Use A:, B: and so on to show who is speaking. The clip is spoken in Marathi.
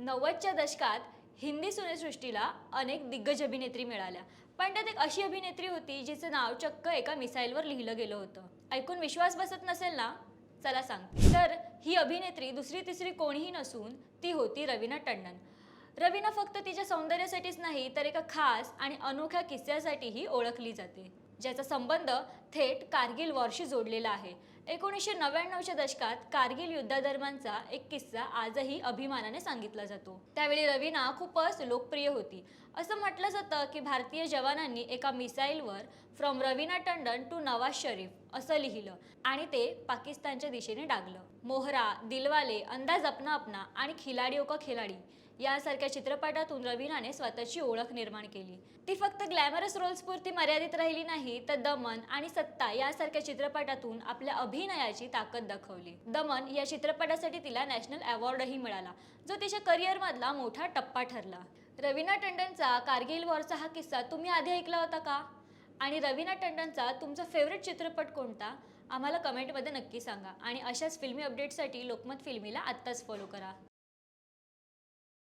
A: 90च्या दशकात हिंदी सिनेसृष्टीला अनेक दिग्गज अभिनेत्री मिळाल्या, पण त्यात एक अशी अभिनेत्री होती जिचं नाव चक्क एका मिसाईलवर लिहिलं गेलं होतं. ऐकून विश्वास बसत नसेल ना? चला सांगते. तर ही अभिनेत्री दुसरी तिसरी कोणीही नसून ती होती रवीना टंडन. रवीना फक्त तिच्या सौंदर्यासाठीच नाही तर एका खास आणि अनोख्या किस्स्यासाठीही ओळखली जाते, ज्याचा संबंध थेट कारगिल वॉरशी जोडलेला आहे. 1999च्या दशकात कारगिल युद्धादरम्यानचा एक किस्सा आजही अभिमानाने सांगितला जातो. त्यावेळी रवीना खूपच लोकप्रिय होती. असं म्हटलं जातं की भारतीय जवानांनी एका मिसाईलवर फ्रॉम रवीना टंडन टू नवाज शरीफ असं लिहिलं आणि ते पाकिस्तानच्या दिशेने डागलं. मोहरा, दिलवाले, अंदाज अपना अपना आणि खिलाडियों का खिलाडी यासारख्या चित्रपटातून रवीनाने स्वतःची ओळख निर्माण केली. ती फक्त ग्लॅमरस रोल्सपुरती मर्यादित राहिली नाही, तर दमन आणि सत्ता यासारख्या चित्रपटातून आपल्या अभिनयाची ताकद दाखवली. दमन या चित्रपटासाठी तिला नॅशनल अवॉर्डही मिळाला, जो तिच्या करिअरमधला मोठा टप्पा ठरला. रवीना टंडनचा कारगिल वॉरचा हा किस्सा तुम्ही आधी ऐकला होता का? आणि रवीना टंडनचा तुमचा फेवरेट चित्रपट कोणता? आम्हाला कमेंटमध्ये नक्की सांगा. आणि अशाच फिल्मी अपडेट्ससाठी लोकमत फिल्मीला आत्ताच फॉलो करा.